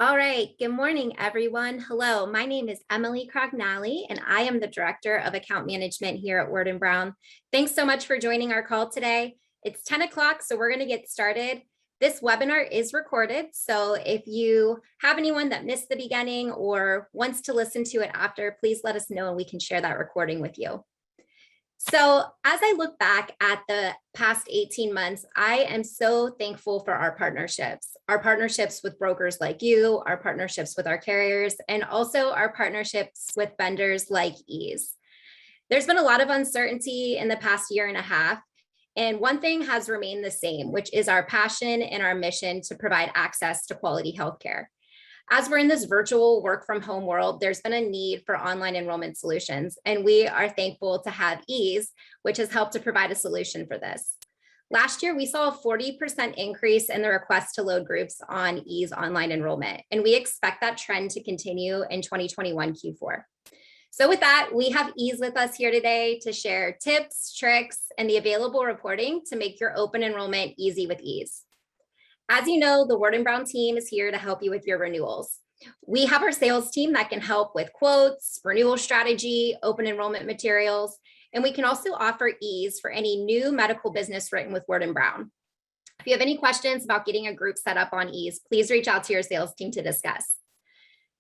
All right. Good morning, everyone. Hello, my name is Emily Crognali, and I am the Director of Account Management here at Word & Brown. Thanks so much for joining our call today. It's 10 o'clock, so we're going to get started. This webinar is recorded, so if you have anyone that missed the beginning or wants to listen to it after, please let us know and we can share that recording with you. So as I look back at the past 18 months, I am so thankful for our partnerships with brokers like you, our partnerships with our carriers, and also our partnerships with vendors like Ease. There's been a lot of uncertainty in the past year and a half, and one thing has remained the same, which is our passion and our mission to provide access to quality healthcare. As we're in this virtual work from home world, there's been a need for online enrollment solutions, and we are thankful to have Ease, which has helped to provide a solution for this. Last year, we saw a 40% increase in the request to load groups on Ease online enrollment, and we expect that trend to continue in 2021 Q4. So with that, we have Ease with us here today to share tips, tricks, and the available reporting to make your open enrollment easy with Ease. As you know, the Word & Brown team is here to help you with your renewals. We have our sales team that can help with quotes, renewal strategy, open enrollment materials, and we can also offer Ease for any new medical business written with Word & Brown. If you have any questions about getting a group set up on Ease, please reach out to your sales team to discuss.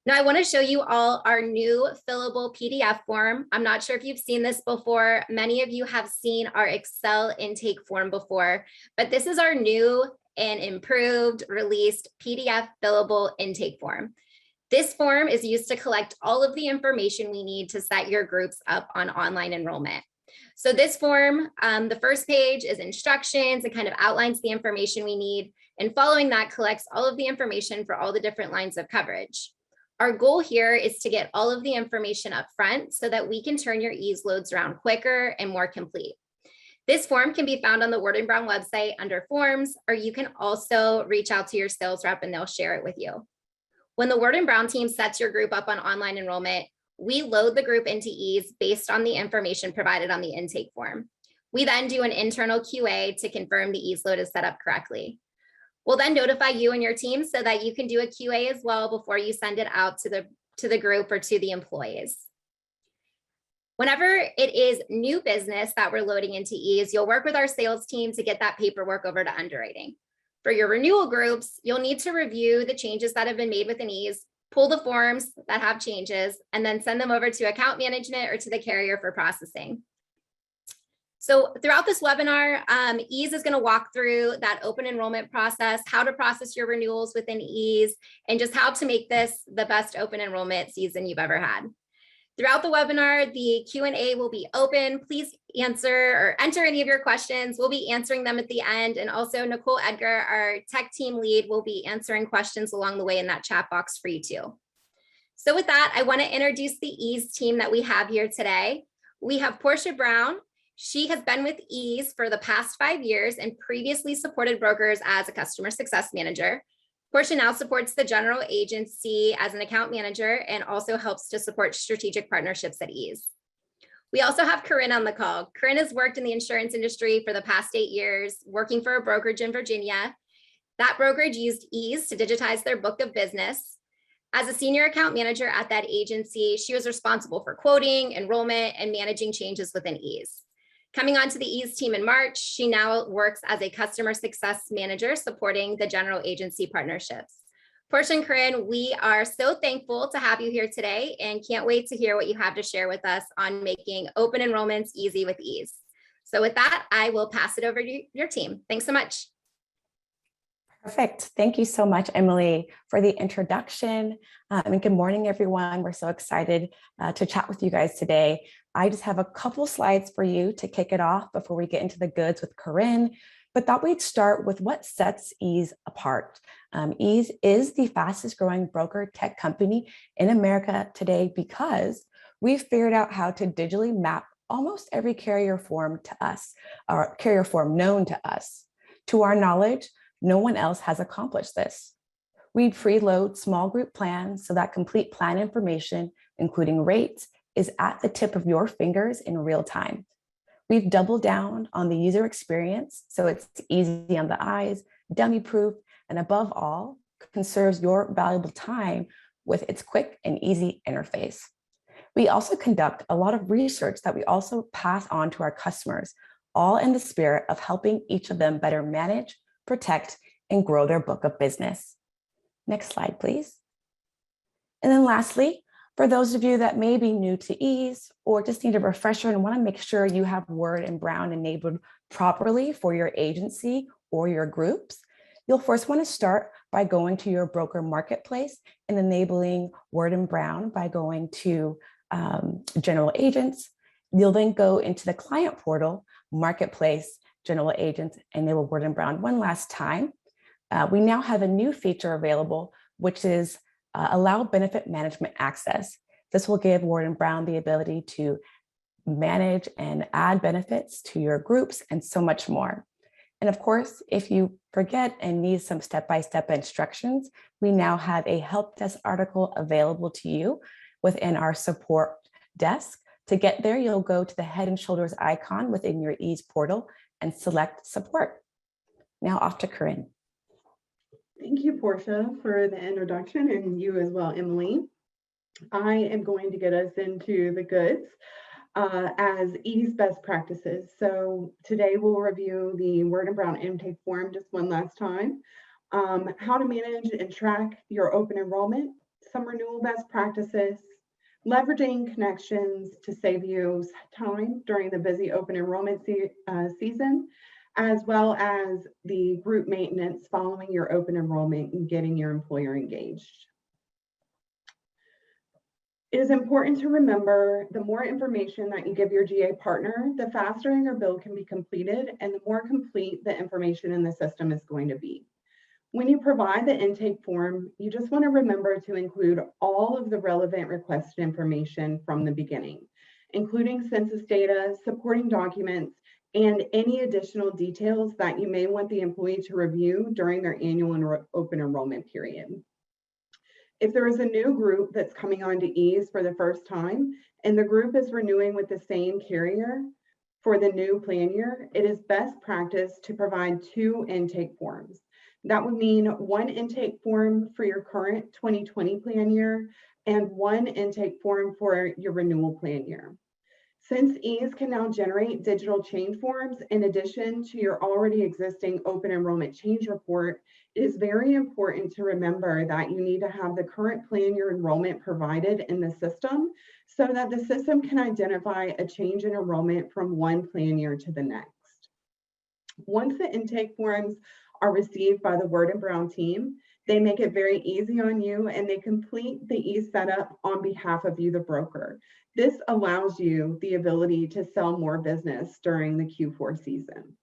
Now, I want to show you all our new fillable PDF form. I'm not sure if you've seen this before. Many of you have seen our Excel intake form before, but this is our new and improved released PDF fillable intake form. This form is used to collect all of the information we need to set your groups up on online enrollment. So this form, the first page is instructions and kind of outlines the information we need. And following that collects all of the information for all the different lines of coverage. Our goal here is to get all of the information up front so that we can turn your Ease loads around quicker and more complete. This form can be found on the Word & Brown website under forms, or you can also reach out to your sales rep and they'll share it with you. When the Word & Brown team sets your group up on online enrollment, we load the group into Ease based on the information provided on the intake form. We then do an internal QA to confirm the Ease load is set up correctly. We'll then notify you and your team so that you can do a QA as well before you send it out to the group or to the employees. Whenever it is new business that we're loading into Ease, you'll work with our sales team to get that paperwork over to underwriting. For your renewal groups, you'll need to review the changes that have been made within Ease, pull the forms that have changes, and then send them over to account management or to the carrier for processing. So throughout this webinar, Ease is going to walk through that open enrollment process, how to process your renewals within Ease, and just how to make this the best open enrollment season you've ever had. Throughout the webinar, the Q&A will be open. Please answer or enter any of your questions. We'll be answering them at the end. And also Nicole Edgar, our tech team lead, will be answering questions along the way in that chat box for you too. So with that, I want to introduce the Ease team that we have here today. We have Portia Brown. She has been with Ease for the past 5 years and previously supported brokers as a customer success manager. Portia now supports the general agency as an account manager and also helps to support strategic partnerships at Ease. We also have Corinne on the call. Corinne has worked in the insurance industry for the past 8 years, working for a brokerage in Virginia. That brokerage used Ease to digitize their book of business. As a senior account manager at that agency, she was responsible for quoting, enrollment, and managing changes within Ease. Coming onto the Ease team in March, she now works as a customer success manager supporting the general agency partnerships. Portia and Corinne, we are so thankful to have you here today and can't wait to hear what you have to share with us on making open enrollments easy with Ease. So with that, I will pass it over to your team. Thanks so much. Perfect. Thank you so much, Emily, for the introduction. And good morning, everyone. We're so excited to chat with you guys today. I just have a couple slides for you to kick it off before we get into the goods with Corinne, but thought we'd start with what sets Ease apart. Ease is the fastest growing broker tech company in America today because we've figured out how to digitally map almost every carrier form to us, or carrier form known to us. To our knowledge, no one else has accomplished this. We preload small group plans so that complete plan information, including rates, is at the tip of your fingers in real time. We've doubled down on the user experience so it's easy on the eyes, dummy proof, and above all, conserves your valuable time with its quick and easy interface. We also conduct a lot of research that we also pass on to our customers, all in the spirit of helping each of them better manage, protect, and grow their book of business. Next slide, please. And then lastly, for those of you that may be new to Ease or just need a refresher and want to make sure you have Word and Brown enabled properly for your agency or your groups, you'll first want to start by going to your broker marketplace and enabling Word and Brown by going to general agents. You'll then go into the client portal, marketplace, general agents, enable Word and Brown one last time. We now have a new feature available, which is allow benefit management access. This will give Ward and Brown the ability to manage and add benefits to your groups and so much more. And of course, if you forget and need some step-by-step instructions, we now have a help desk article available to you within our support desk. To get there, you'll go to the Head and Shoulders icon within your Ease portal and select support. Now off to Corinne. Thank you, Portia, for the introduction, and you as well, Emily. I am going to get us into the goods as Ease best practices. So today we'll review the Word and Brown intake form just one last time, how to manage and track your open enrollment, some renewal best practices, leveraging connections to save you time during the busy open enrollment season, as well as the group maintenance following your open enrollment and getting your employer engaged. It is important to remember the more information that you give your GA partner, the faster your build can be completed and the more complete the information in the system is going to be. When you provide the intake form, you just want to remember to include all of the relevant requested information from the beginning, including census data, supporting documents, and any additional details that you may want the employee to review during their annual open enrollment period. If there is a new group that's coming on to Ease for the first time, and the group is renewing with the same carrier for the new plan year, it is best practice to provide 2 intake forms. That would mean 1 intake form for your current 2020 plan year and 1 intake form for your renewal plan year. Since Ease can now generate digital change forms in addition to your already existing open enrollment change report, it is very important to remember that you need to have the current plan year enrollment provided in the system so that the system can identify a change in enrollment from one plan year to the next. Once the intake forms are received by the Word and Brown team, they make it very easy on you and they complete the Ease setup on behalf of you, the broker. This allows you the ability to sell more business during the Q4 season.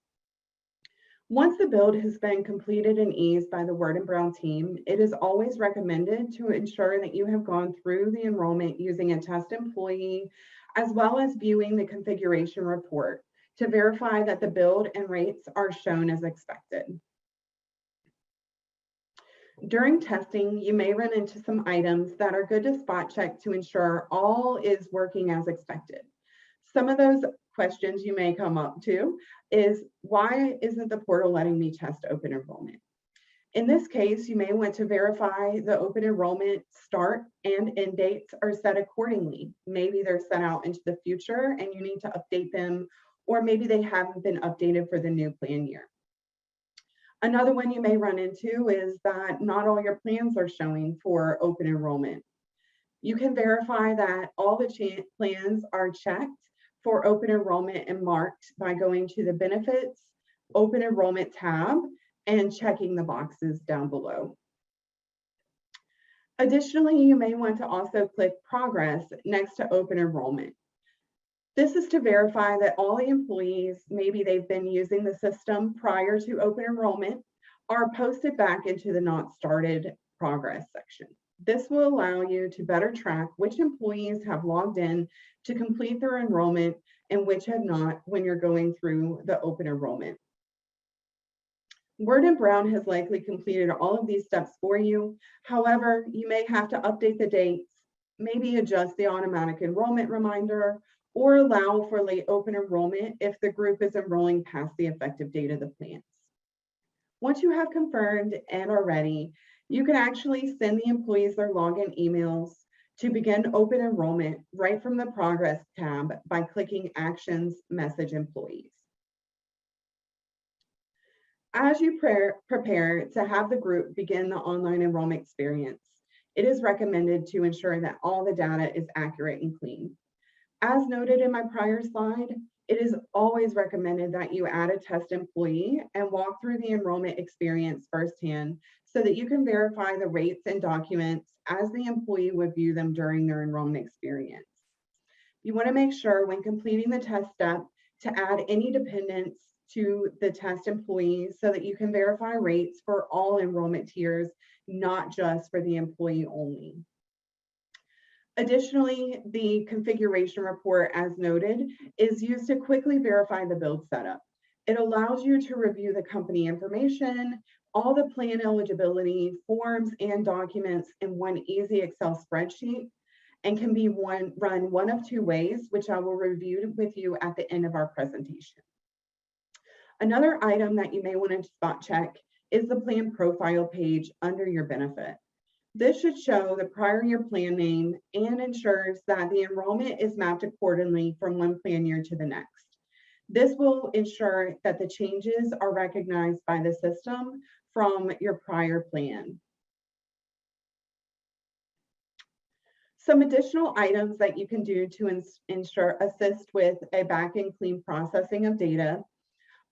Once the build has been completed in Ease by the Word and Brown team, it is always recommended to ensure that you have gone through the enrollment using a test employee, as well as viewing the configuration report to verify that the build and rates are shown as expected. During testing, you may run into some items that are good to spot check to ensure all is working as expected. Some of those questions you may come up to is, why isn't the portal letting me test open enrollment? In this case, you may want to verify the open enrollment start and end dates are set accordingly. Maybe they're set out into the future and you need to update them, or maybe they haven't been updated for the new plan year. Another one you may run into is that not all your plans are showing for open enrollment. You can verify that all the plans are checked for open enrollment and marked by going to the Benefits, Open Enrollment tab and checking the boxes down below. Additionally, you may want to also click Progress next to Open Enrollment. This is to verify that all the employees, maybe they've been using the system prior to open enrollment, are posted back into the Not Started Progress section. This will allow you to better track which employees have logged in to complete their enrollment and which have not when you're going through the open enrollment. Word and Brown has likely completed all of these steps for you. However, you may have to update the dates, maybe adjust the automatic enrollment reminder, or allow for late open enrollment if the group is enrolling past the effective date of the plans. Once you have confirmed and are ready, You can actually send the employees their login emails to begin open enrollment right from the Progress tab by clicking Actions Message Employees. As you prepare to have the group begin the online enrollment experience, it is recommended to ensure that all the data is accurate and clean. As noted in my prior slide, it is always recommended that you add a test employee and walk through the enrollment experience firsthand so that you can verify the rates and documents as the employee would view them during their enrollment experience. You want to make sure when completing the test step to add any dependents to the test employees so that you can verify rates for all enrollment tiers, not just for the employee only. Additionally, the configuration report, as noted, is used to quickly verify the build setup. It allows you to review the company information, all the plan eligibility, forms, and documents in one easy Excel spreadsheet, and can be run one of two ways, which I will review with you at the end of our presentation. Another item that you may want to spot check is the plan profile page under your benefit. This should show the prior year plan name and ensures that the enrollment is mapped accordingly from one plan year to the next. This will ensure that the changes are recognized by the system from your prior plan. Some additional items that you can do to assist with a back-end clean processing of data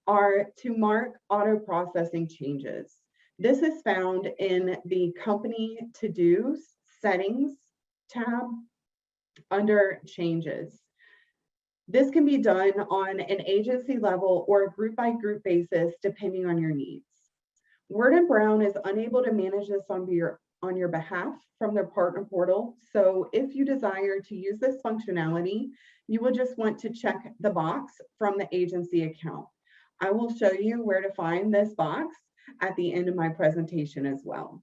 are to mark auto processing changes. This is found in the company to-dos settings tab under changes. This can be done on an agency level or a group by group basis, depending on your needs. Word & Brown is unable to manage this on your behalf from their partner portal. So if you desire to use this functionality, you will just want to check the box from the agency account. I will show you where to find this box at the end of my presentation as well.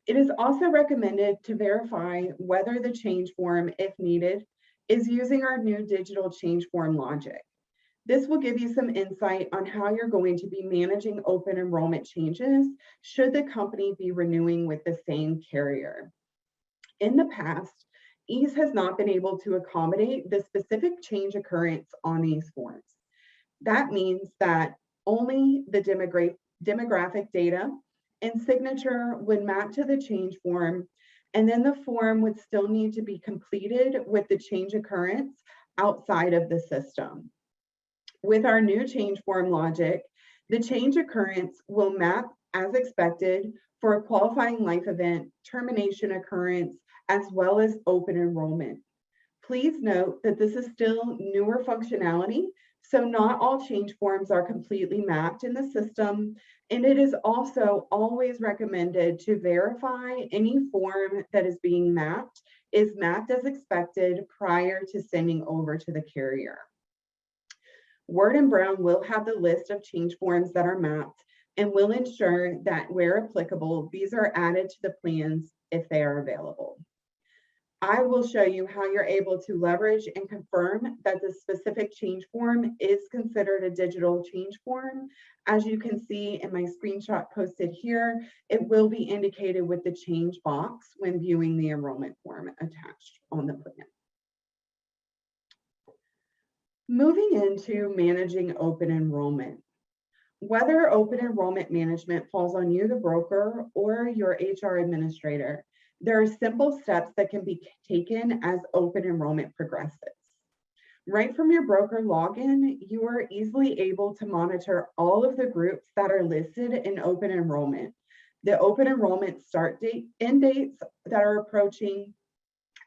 It is also recommended to verify whether the change form, if needed, is using our new digital change form logic. This will give you some insight on how you're going to be managing open enrollment changes should the company be renewing with the same carrier. In the past, EASE has not been able to accommodate the specific change occurrence on these forms. That means that only the demographic data and signature would map to the change form, and then the form would still need to be completed with the change occurrence outside of the system. With our new change form logic, the change occurrence will map as expected for a qualifying life event, termination occurrence, as well as open enrollment. Please note that this is still newer functionality, so not all change forms are completely mapped in the system, and it is also always recommended to verify any form that is being mapped is mapped as expected prior to sending over to the carrier. Word & Brown will have the list of change forms that are mapped and will ensure that where applicable, these are added to the plans if they are available. I will show you how you're able to leverage and confirm that the specific change form is considered a digital change form. As you can see in my screenshot posted here, it will be indicated with the change box when viewing the enrollment form attached on the plan. Moving into managing open enrollment. Whether open enrollment management falls on you, the broker, or your HR administrator, there are simple steps that can be taken as open enrollment progresses. Right from your broker login, you are easily able to monitor all of the groups that are listed in open enrollment, the open enrollment start date, end dates that are approaching,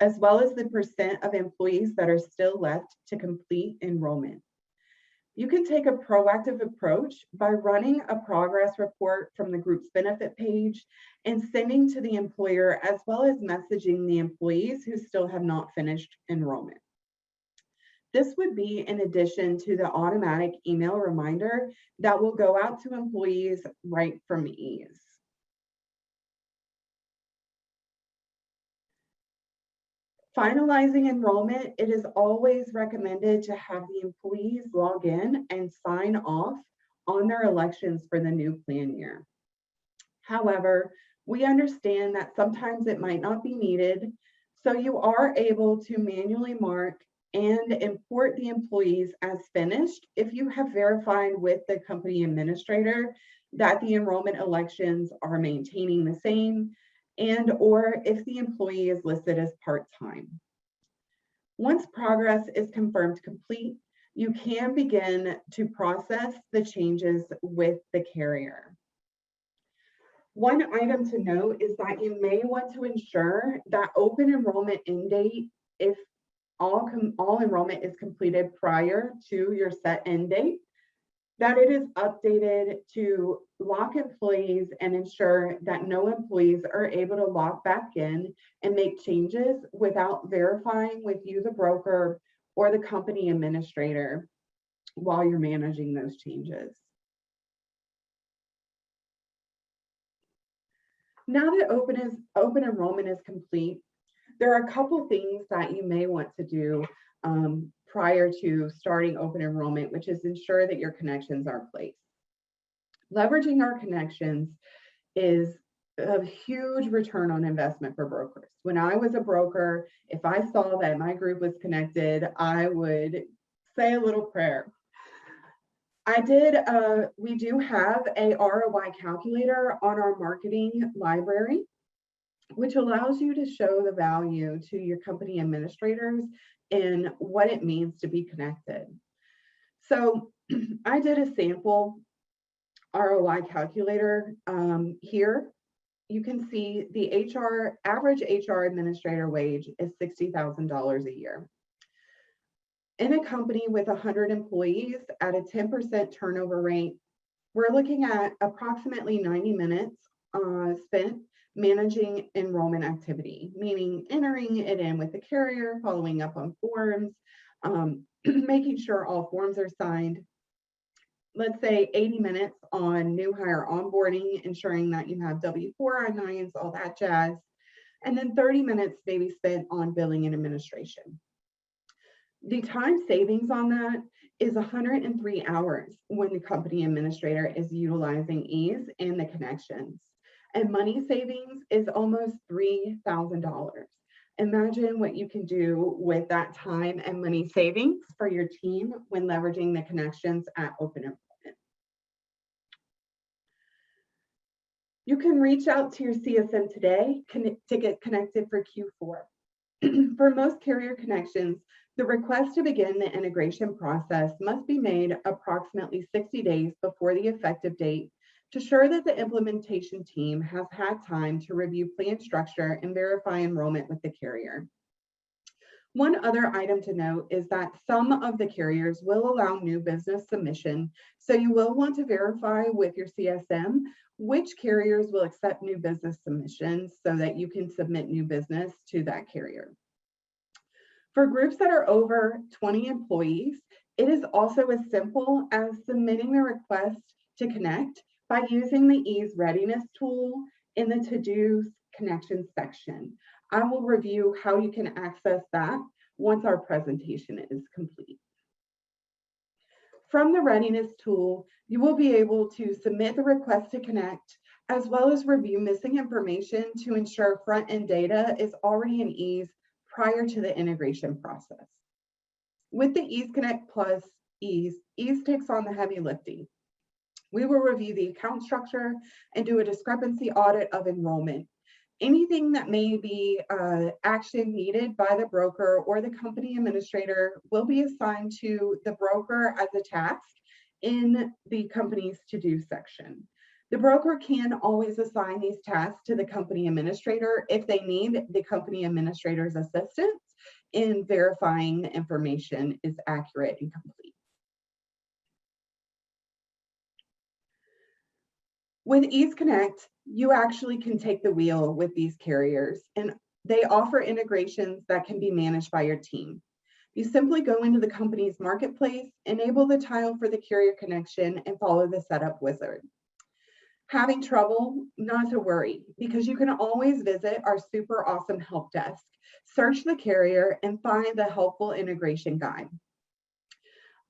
as well as the % of employees that are still left to complete enrollment. You can take a proactive approach by running a progress report from the group's benefit page and sending to the employer, as well as messaging the employees who still have not finished enrollment. This would be in addition to the automatic email reminder that will go out to employees right from EASE. Finalizing enrollment, it is always recommended to have the employees log in and sign off on their elections for the new plan year. However, We understand that sometimes it might not be needed, so you are able to manually mark and import the employees as finished if you have verified with the company administrator that the enrollment elections are maintaining the same, and or if the employee is listed as part-time. Once progress is confirmed complete, you can begin to process the changes with the carrier. One item to note is that you may want to ensure that open enrollment end date, if all enrollment is completed prior to your set end date, that it is updated to lock employees and ensure that no employees are able to log back in and make changes without verifying with you, the broker, or the company administrator while you're managing those changes. Now that open enrollment is complete, there are a couple things that you may want to do prior to starting open enrollment, which is ensure that your connections are placed. Leveraging our connections is a huge return on investment for brokers. When I was a broker, if I saw that my group was connected, I would say a little prayer. We do have a ROI calculator on our marketing library, which allows you to show the value to your company administrators in what it means to be connected. So I did a sample ROI calculator here. You can see the average HR administrator wage is $60,000 a year. In a company with 100 employees at a 10% turnover rate, we're looking at approximately 90 minutes spent managing enrollment activity, meaning entering it in with the carrier, following up on forms, making sure all forms are signed. Let's say 80 minutes on new hire onboarding, ensuring that you have W-4, I-9s, all that jazz. And then 30 minutes maybe spent on billing and administration. The time savings on that is 103 hours when the company administrator is utilizing ease and the connections. And money savings is almost $3,000. Imagine what you can do with that time and money savings for your team when leveraging the connections at open enrollment. You can reach out to your CSM today to get connected for Q4. For most carrier connections, the request to begin the integration process must be made approximately 60 days before the effective date to ensure that the implementation team has had time to review plan structure and verify enrollment with the carrier. One other item to note is that some of the carriers will allow new business submission, so you will want to verify with your CSM which carriers will accept new business submissions so that you can submit new business to that carrier. For groups that are over 20 employees, it is also as simple as submitting the request to connect by using the ease readiness tool in the to-dos connections section. I will review how you can access that once our presentation is complete. From the readiness tool, you will be able to submit the request to connect, as well as review missing information to ensure front-end data is already in ease prior to the integration process. With the Ease Connect Plus Ease takes on the heavy lifting. We will review the account structure and do a discrepancy audit of enrollment. Anything that may be action needed by the broker or the company administrator will be assigned to the broker as a task in the company's to-do section. The broker can always assign these tasks to the company administrator if they need the company administrator's assistance in verifying the information is accurate and complete. With Ease Connect, you actually can take the wheel with these carriers, and they offer integrations that can be managed by your team. You simply go into the company's marketplace, enable the tile for the carrier connection, and follow the setup wizard. Having trouble? Not to worry, because you can always visit our super awesome help desk, search the carrier, and find the helpful integration guide.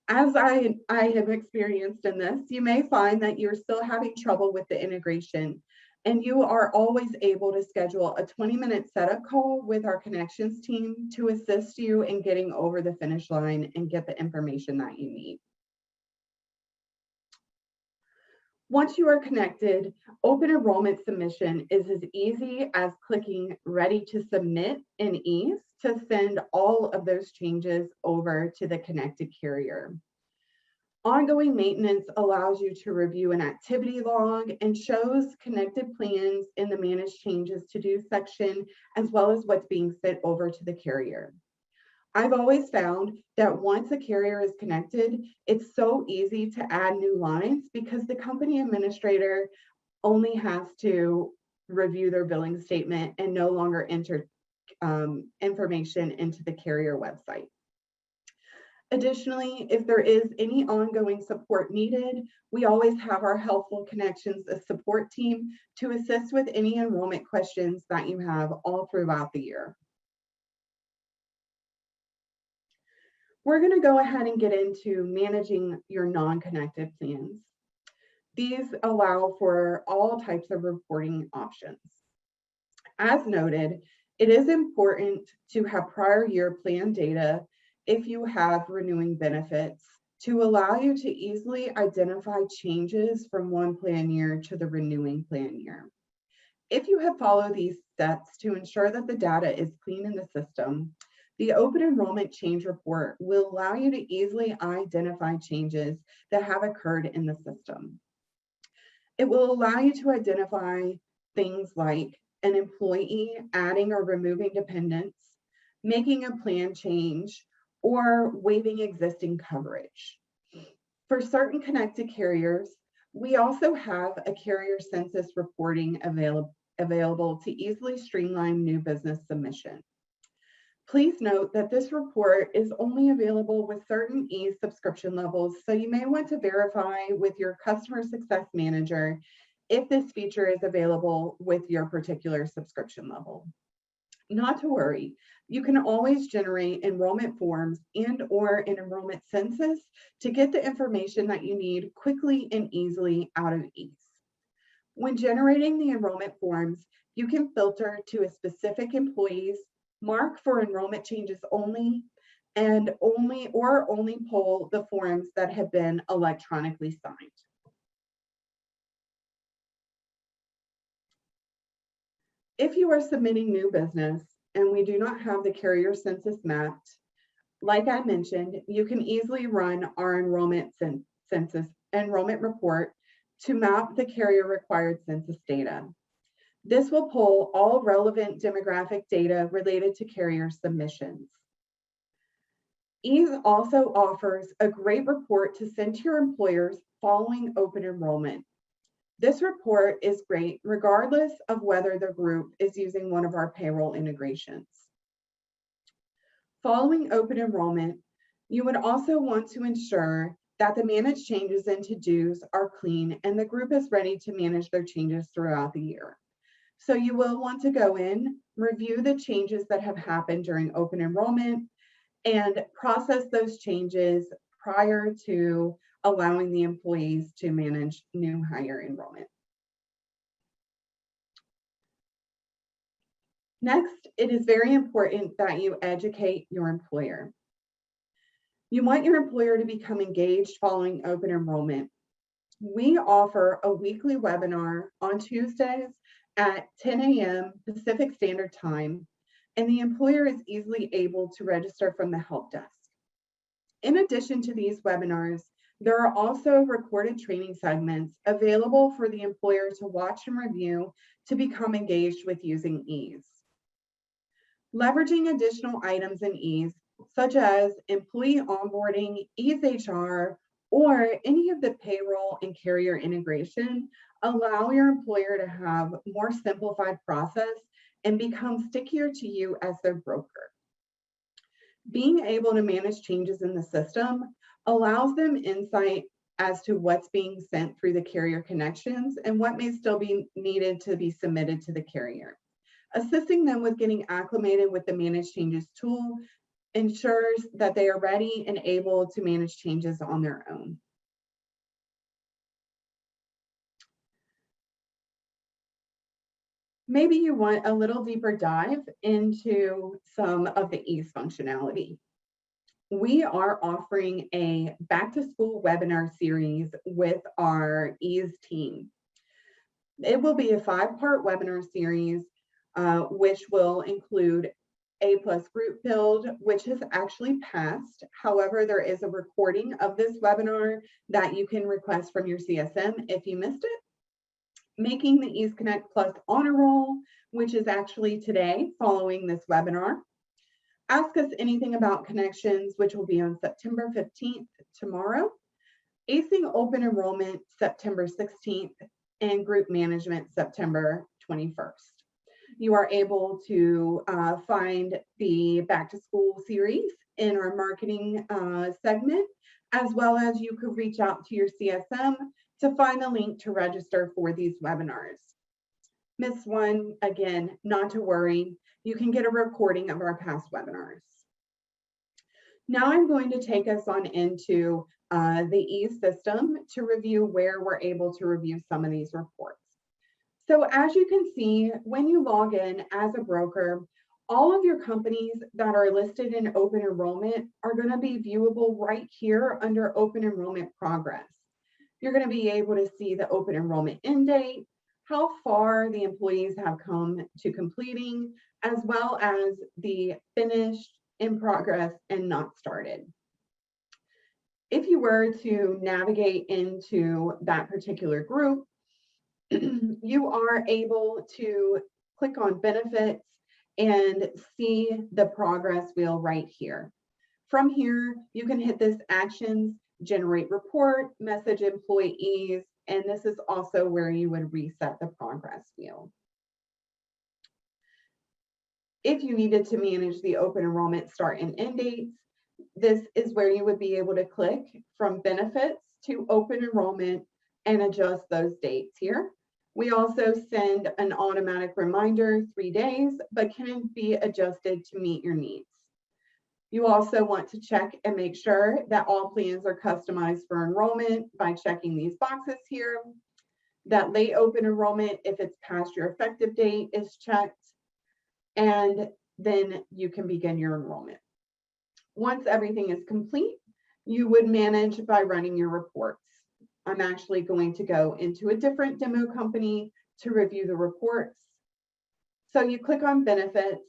As I have experienced in this, you may find that you're still having trouble with the integration. And you are always able to schedule a 20-minute setup call with our connections team to assist you in getting over the finish line and get the information that you need. Once you are connected, open enrollment submission is as easy as clicking ready to submit in ease to send all of those changes over to the connected carrier. Ongoing maintenance allows you to review an activity log and shows connected plans in the Manage Changes to Do section, as well as what's being sent over to the carrier. I've always found that once a carrier is connected, it's so easy to add new lines because the company administrator only has to review their billing statement and no longer enter information into the carrier website. Additionally, if there is any ongoing support needed, we always have our Helpful Connections support team to assist with any enrollment questions that you have all throughout the year. We're going to go ahead and get into managing your non-connected plans. These allow for all types of reporting options. As noted, it is important to have prior year plan data if you have renewing benefits to allow you to easily identify changes from one plan year to the renewing plan year. If you have followed these steps to ensure that the data is clean in the system, the open enrollment change report will allow you to easily identify changes that have occurred in the system. It will allow you to identify things like an employee adding or removing dependents, making a plan change, or waiving existing coverage. For certain connected carriers, we also have a carrier census reporting available to easily streamline new business submission. Please note that this report is only available with certain ease subscription levels, so you may want to verify with your customer success manager if this feature is available with your particular subscription level. Not to worry, you can always generate enrollment forms and/or an enrollment census to get the information that you need quickly and easily out of ease. When generating the enrollment forms, you can filter to a specific employee's, mark for enrollment changes only, and only pull the forms that have been electronically signed. If you are submitting new business and we do not have the carrier census mapped, like I mentioned, you can easily run our enrollment report to map the carrier required census data. This will pull all relevant demographic data related to carrier submissions. Ease also offers a great report to send to your employers following open enrollment. This report is great regardless of whether the group is using one of our payroll integrations. Following open enrollment, you would also want to ensure that the managed changes and to-dos are clean and the group is ready to manage their changes throughout the year. So you will want to go in, review the changes that have happened during open enrollment, and process those changes prior to allowing the employees to manage new hire enrollment. Next, it is very important that you educate your employer. You want your employer to become engaged following open enrollment. We offer a weekly webinar on Tuesdays at 10 a.m. Pacific Standard Time, and the employer is easily able to register from the help desk. In addition to these webinars, there are also recorded training segments available for the employer to watch and review to become engaged with using Ease. Leveraging additional items in Ease, such as employee onboarding, Ease HR, or any of the payroll and carrier integration, allow your employer to have more simplified process and become stickier to you as their broker. Being able to manage changes in the system allows them insight as to what's being sent through the carrier connections and what may still be needed to be submitted to the carrier. Assisting them with getting acclimated with the Manage Changes tool ensures that they are ready and able to manage changes on their own. Maybe you want a little deeper dive into some of the ease functionality. We are offering a back to school webinar series with our ease team. It will be a 5-part webinar series, which will include A+ group build, which has actually passed. However, there is a recording of this webinar that you can request from your CSM if you missed it. Making the Ease Connect Plus honor roll, which is actually today following this webinar. Ask Us Anything About Connections, which will be on September 15th, tomorrow. Acing Open Enrollment, September 16th, and Group Management, September 21st. You are able to find the Back to School series in our marketing segment, as well as you could reach out to your CSM to find the link to register for these webinars. Miss one, again, not to worry, you can get a recording of our past webinars. Now I'm going to take us on into the ease system to review where we're able to review some of these reports. So as you can see, when you log in as a broker, all of your companies that are listed in open enrollment are going to be viewable right here under open enrollment progress. You're going to be able to see the open enrollment end date, how far the employees have come to completing, as well as the finished, in progress, and not started. If you were to navigate into that particular group, you are able to click on benefits and see the progress wheel right here. From here, you can hit this actions, generate report, message employees, and this is also where you would reset the progress wheel. If you needed to manage the open enrollment start and end dates, this is where you would be able to click from benefits to open enrollment and adjust those dates here. We also send an automatic reminder 3 days, but can be adjusted to meet your needs. You also want to check and make sure that all plans are customized for enrollment by checking these boxes here. That late open enrollment, if it's past your effective date, is checked. And then you can begin your enrollment. Once everything is complete, you would manage by running your reports. I'm actually going to go into a different demo company to review the reports. So you click on benefits,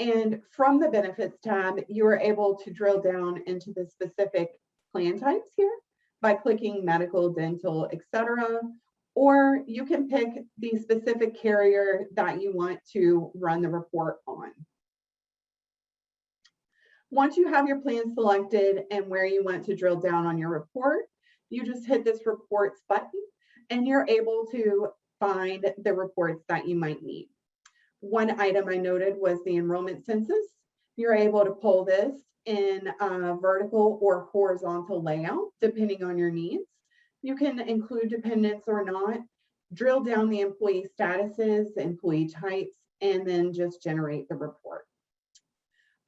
and from the benefits tab, you are able to drill down into the specific plan types here by clicking medical, dental, etc. Or you can pick the specific carrier that you want to run the report on. Once you have your plan selected and where you want to drill down on your report, you just hit this reports button and you're able to find the reports that you might need. One item I noted was the enrollment census. You're able to pull this in a vertical or horizontal layout, depending on your needs. You can include dependents or not, drill down the employee statuses, employee types, and then just generate the report.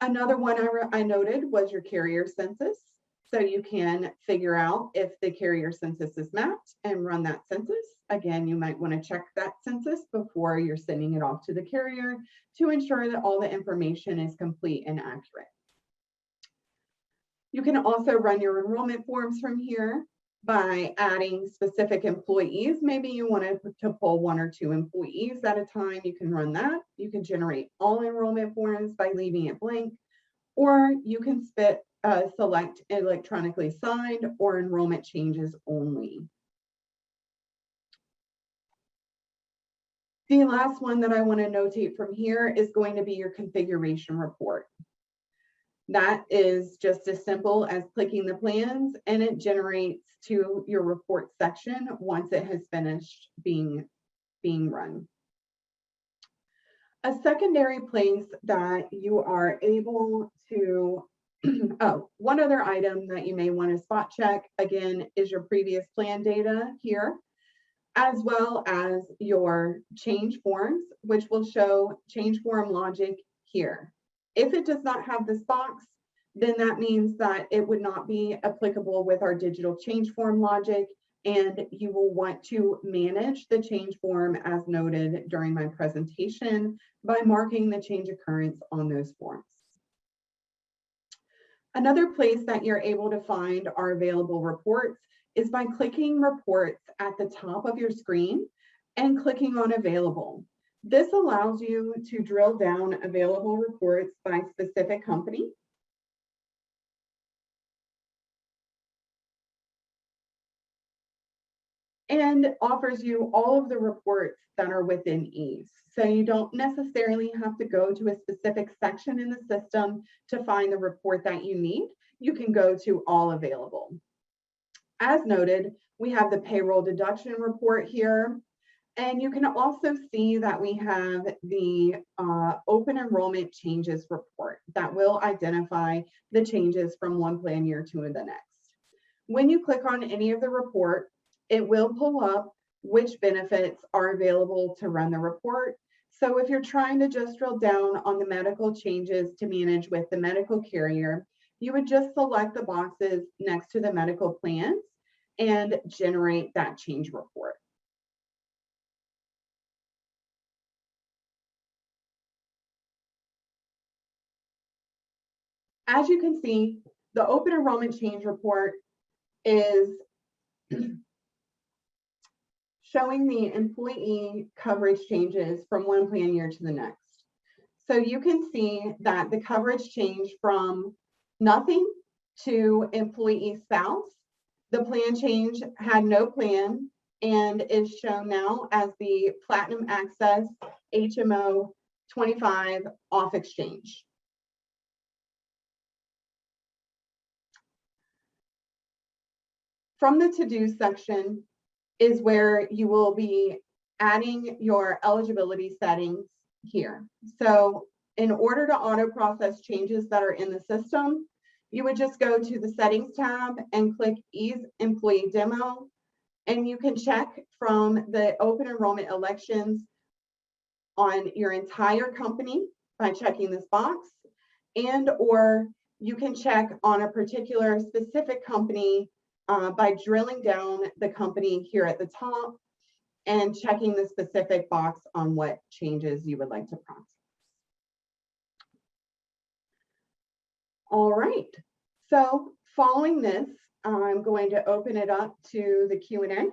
Another one I noted was your carrier census. So you can figure out if the carrier census is mapped and run that census. Again, you might want to check that census before you're sending it off to the carrier to ensure that all the information is complete and accurate. You can also run your enrollment forms from here by adding specific employees. Maybe you wanted to pull 1 or 2 employees at a time. You can run that. You can generate all enrollment forms by leaving it blank, or you can select electronically signed or enrollment changes only. The last one that I want to notate from here is going to be your configuration report. That is just as simple as clicking the plans and it generates to your report section once it has finished being run. A secondary place that you are able to, oh, one other item that you may want to spot check again is your previous plan data here, as well as your change forms, which will show change form logic here. If it does not have this box, then that means that it would not be applicable with our digital change form logic and you will want to manage the change form as noted during my presentation by marking the change occurrence on those forms. Another place that you're able to find our available reports is by clicking reports at the top of your screen and clicking on available. This allows you to drill down available reports by specific company. And offers you all of the reports that are within ease. So you don't necessarily have to go to a specific section in the system to find the report that you need. You can go to all available. As noted, we have the payroll deduction report here. And you can also see that we have the open enrollment changes report that will identify the changes from one plan year to the next. When you click on any of the report, it will pull up which benefits are available to run the report. So if you're trying to just drill down on the medical changes to manage with the medical carrier, you would just select the boxes next to the medical plans and generate that change report. As you can see, the open enrollment change report is showing the employee coverage changes from one plan year to the next. So you can see that the coverage changed from nothing to employee spouse. The plan change had no plan and is shown now as the Platinum Access HMO 25 off exchange. From the to-do section is where you will be adding your eligibility settings here. So in order to auto process changes that are in the system, you would just go to the settings tab and click ease employee demo. And you can check from the open enrollment elections on your entire company by checking this box, and or you can check on a particular specific company by drilling down the company here at the top and checking the specific box on what changes you would like to process. All right, so following this, I'm going to open it up to the Q&A.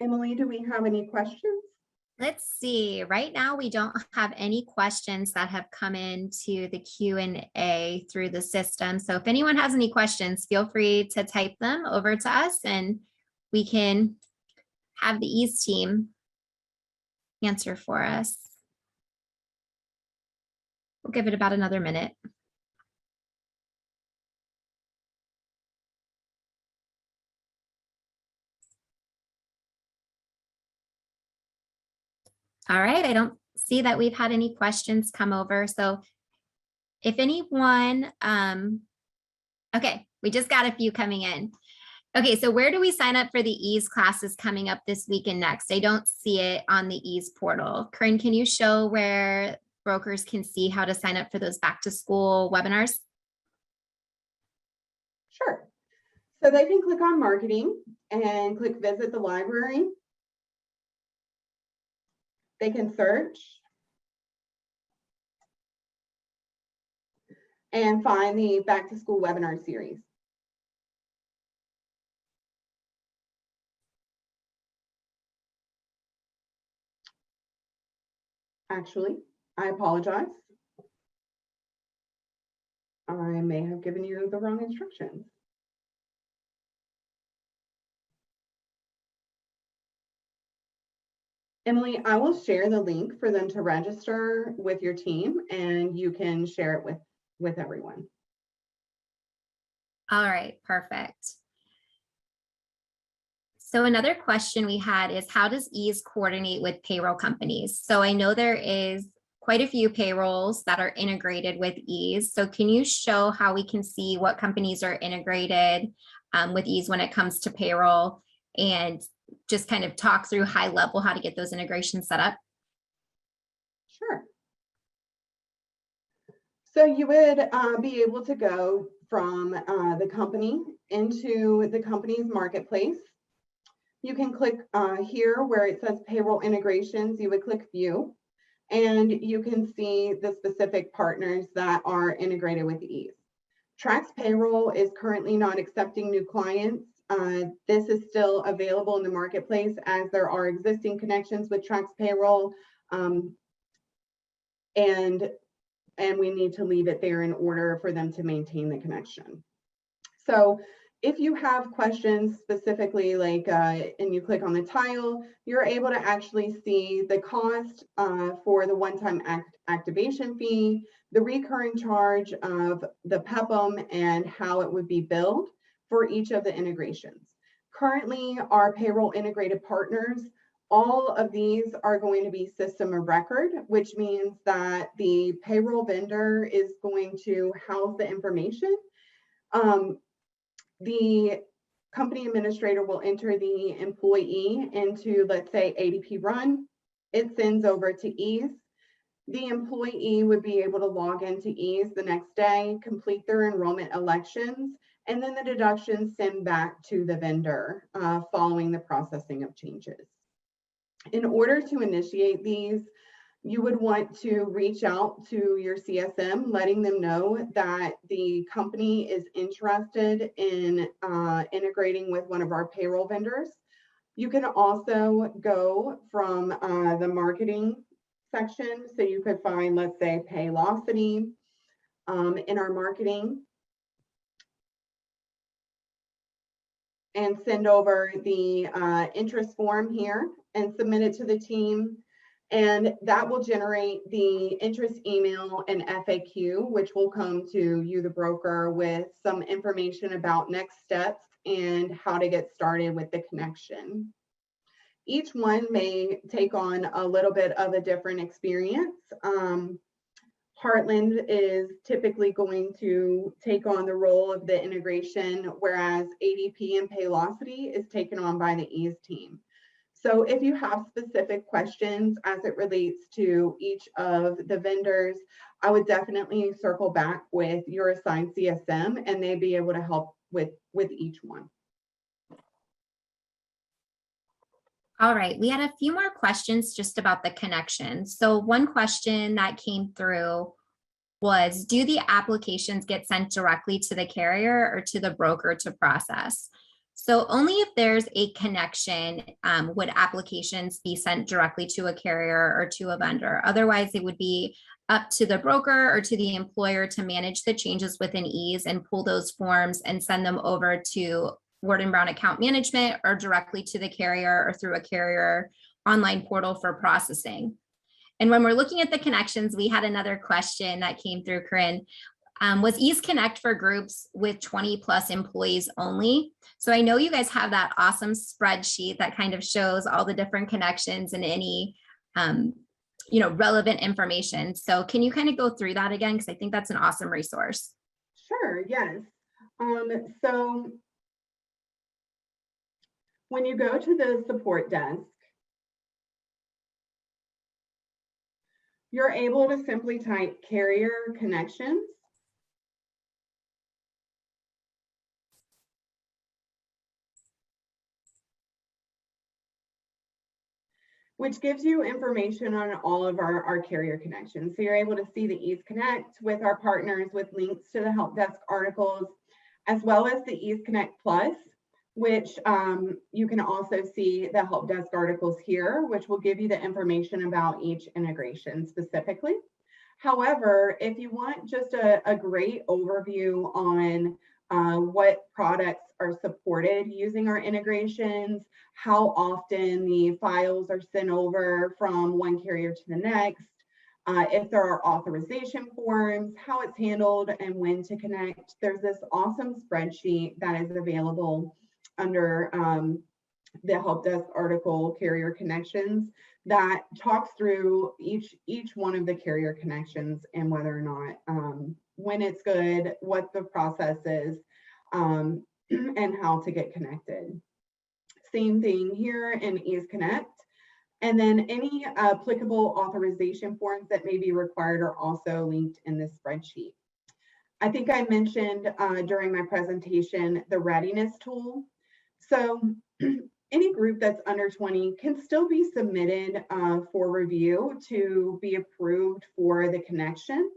Emily, do we have any questions? Let's see. Right now, we don't have any questions that have come into the Q&A through the system. So if anyone has any questions, feel free to type them over to us and we can have the EASE team answer for us. We'll give it about another minute. All right, I don't see that we've had any questions come over. So if anyone, okay, we just got a few coming in. Okay, so where do we sign up for the EASE classes coming up this week and next? I don't see it on the EASE portal. Corinne, can you show where brokers can see how to sign up for those back to school webinars? Sure. So they can click on marketing and click visit the library. They can search and find the back to school webinar series. Actually, I apologize. I may have given you the wrong instructions. Emily, I will share the link for them to register with your team and you can share it with everyone. All right, perfect. So another question we had is, how does EASE coordinate with payroll companies? So I know there is quite a few payrolls that are integrated with EASE. So can you show how we can see what companies are integrated with EASE when it comes to payroll, and just kind of talk through high level how to get those integrations set up? Sure. So you would be able to go from the company into the company's marketplace. You can click here where it says payroll integrations, you would click view, and you can see the specific partners that are integrated with ease. Trax Payroll is currently not accepting new clients. This is still available in the marketplace as there are existing connections with Trax Payroll, and we need to leave it there in order for them to maintain the connection. So if you have questions specifically, like, and you click on the tile, you're able to actually see the cost for the one-time activation fee, the recurring charge of the PEPM, and how it would be billed for each of the integrations. Currently, our payroll integrated partners, all of these are going to be system of record, which means that the payroll vendor is going to house the information. The company administrator will enter the employee into, let's say, ADP Run. It sends over to Ease. The employee would be able to log into Ease the next day, complete their enrollment elections, and then the deductions send back to the vendor following the processing of changes. In order to initiate these, you would want to reach out to your CSM, letting them know that the company is interested in integrating with one of our payroll vendors. You can also go from the marketing section. So you could find, let's say, Paylocity in our marketing, and send over the interest form here and submit it to the team. And that will generate the interest email and FAQ, which will come to you, the broker, with some information about next steps and how to get started with the connection. Each one may take on a little bit of a different experience. Heartland is typically going to take on the role of the integration, whereas ADP and Paylocity is taken on by the Ease team. So if you have specific questions as it relates to each of the vendors, I would definitely circle back with your assigned CSM, and they'd be able to help with each one. All right, we had a few more questions just about the connection. So one question that came through was, do the applications get sent directly to the carrier or to the broker to process? So only if there's a connection would applications be sent directly to a carrier or to a vendor. Otherwise, it would be up to the broker or to the employer to manage the changes within Ease and pull those forms and send them over to Word & Brown account management or directly to the carrier or through a carrier online portal for processing. And when we're looking at the connections, we had another question that came through, Corinne. Was Ease Connect for groups with 20+ employees only? So I know you guys have that awesome spreadsheet that kind of shows all the different connections and any relevant information. So can you kind of go through that again? Because I think that's an awesome resource. Sure, yes. So when you go to the support desk, you're able to simply type carrier connections. Which gives you information on all of our carrier connections. So you're able to see the Ease Connect with our partners with links to the help desk articles, as well as the Ease Connect Plus, which you can also see the help desk articles here, which will give you the information about each integration specifically. However, if you want just a great overview on what products are supported using our integrations, how often the files are sent over from one carrier to the next, if there are authorization forms, how it's handled, and when to connect, there's this awesome spreadsheet that is available under the help desk article carrier connections that talks through each one of the carrier connections and whether or not when it's good, what the process is, and how to get connected. Same thing here in Ease Connect. And then any applicable authorization forms that may be required are also linked in this spreadsheet. I think I mentioned during my presentation the readiness tool. So any group that's under 20 can still be submitted for review to be approved for the connection.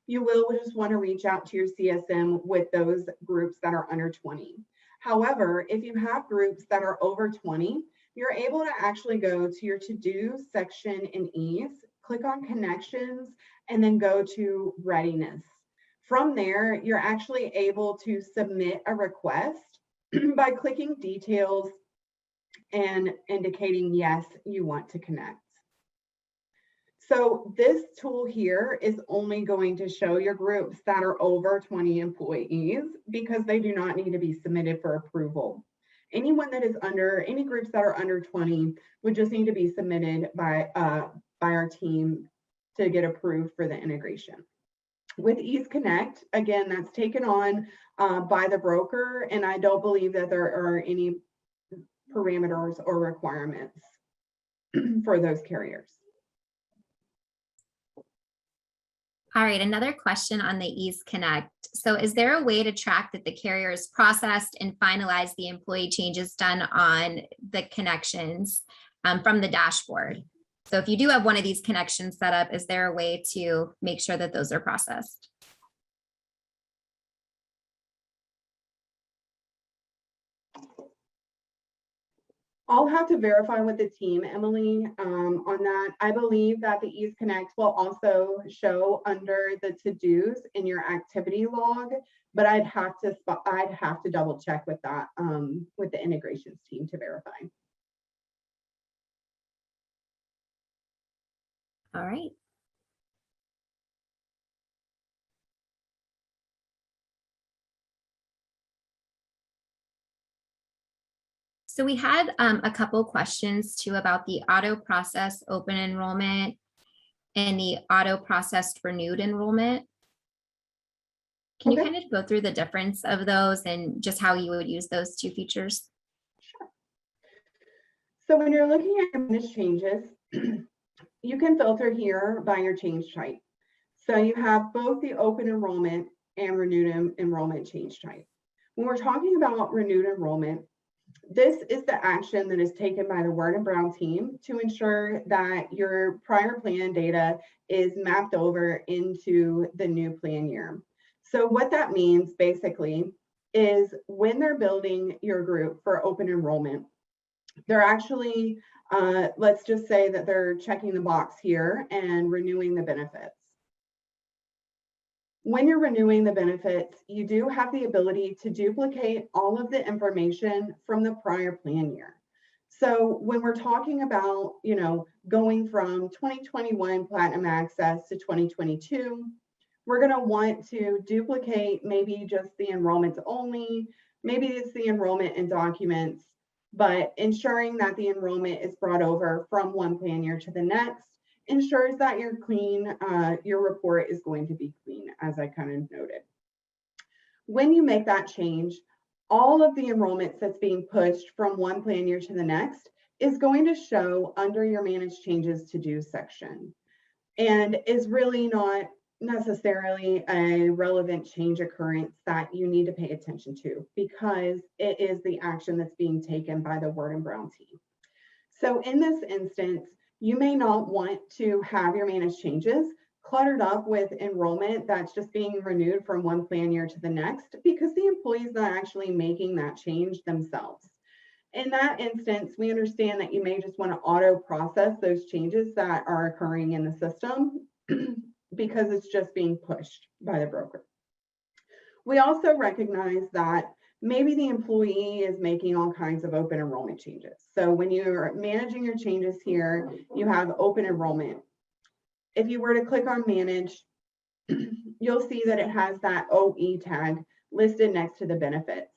You will just want to reach out to your CSM with those groups that are under 20. However, if you have groups that are over 20, you're able to actually go to your to-do section in ease, click on connections, and then go to readiness. From there, you're actually able to submit a request by clicking details and indicating yes, you want to connect. So this tool here is only going to show your groups that are over 20 employees because they do not need to be submitted for approval. Anyone that is under, any groups that are under 20 would just need to be submitted by our team to get approved for the integration. With Ease Connect, again, that's taken on by the broker, and I don't believe that there are any parameters or requirements for those carriers. All right, another question on the Ease Connect. So is there a way to track that the carrier has processed and finalized the employee changes done on the connections from the dashboard? So if you do have one of these connections set up, is there a way to make sure that those are processed? I'll have to verify with the team, Emily, on that. I believe that the Ease Connect will also show under the to-dos in your activity log, but I'd have to double check with that with the integrations team to verify. All right. So we had a couple questions too about the auto process open enrollment and the auto processed renewed enrollment. Can you kind of go through the difference of those and just how you would use those two features? Sure. So when you're looking at managed changes, you can filter here by your change type. So you have both the open enrollment and renewed enrollment change type. When we're talking about renewed enrollment, this is the action that is taken by the Word and Brown team to ensure that your prior plan data is mapped over into the new plan year. So what that means basically is when they're building your group for open enrollment, they're actually, let's just say that they're checking the box here and renewing the benefits. When you're renewing the benefits, you do have the ability to duplicate all of the information from the prior plan year. So when we're talking about, going from 2021 Platinum Access to 2022, we're going to want to duplicate maybe just the enrollments only, maybe it's the enrollment and documents, but ensuring that the enrollment is brought over from one plan year to the next ensures that you're clean, your report is going to be clean, as I kind of noted. When you make that change, all of the enrollments that's being pushed from one plan year to the next is going to show under your Manage Changes to Do section, and is really not necessarily a relevant change occurrence that you need to pay attention to because it is the action that's being taken by the Word and Brown team. So in this instance, you may not want to have your managed changes cluttered up with enrollment that's just being renewed from one plan year to the next because the employee's not actually making that change themselves. In that instance, we understand that you may just want to auto process those changes that are occurring in the system because it's just being pushed by the broker. We also recognize that maybe the employee is making all kinds of open enrollment changes. So when you're managing your changes here, you have open enrollment. If you were to click on manage, you'll see that it has that OE tag listed next to the benefits.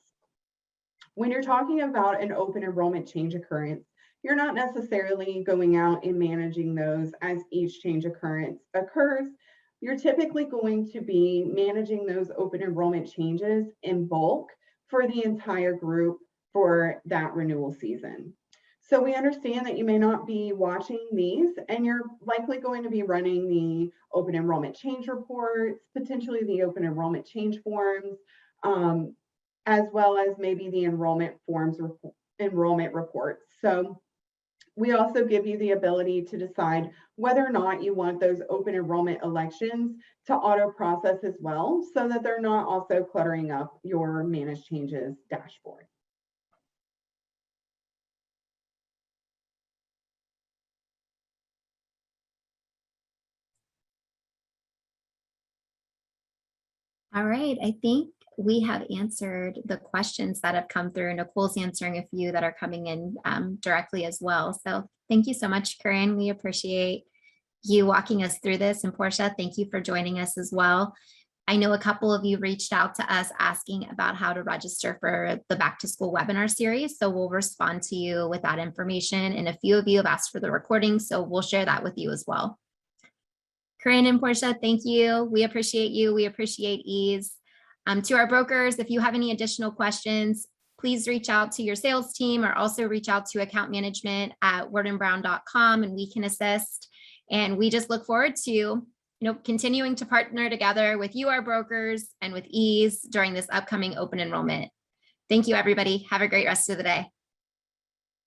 When you're talking about an open enrollment change occurrence, you're not necessarily going out and managing those as each change occurrence occurs. You're typically going to be managing those open enrollment changes in bulk for the entire group for that renewal season. So we understand that you may not be watching these, and you're likely going to be running the open enrollment change reports, potentially the open enrollment change forms, as well as maybe the enrollment forms or enrollment reports. So we also give you the ability to decide whether or not you want those open enrollment elections to auto process as well, so that they're not also cluttering up your manage changes dashboard. All right, I think we have answered the questions that have come through. Nicole's answering a few that are coming in directly as well. So thank you so much, Corinne. We appreciate you walking us through this. And Portia, thank you for joining us as well. I know a couple of you reached out to us asking about how to register for the back to school webinar series. So we'll respond to you with that information. And a few of you have asked for the recording, so we'll share that with you as well. Corinne and Portia, thank you. We appreciate you. We appreciate ease. To our brokers, if you have any additional questions, please reach out to your sales team or also reach out to account management at wordandbrown.com and we can assist. And we just look forward to continuing to partner together with you, our brokers, and with ease during this upcoming open enrollment. Thank you, everybody. Have a great rest of the day.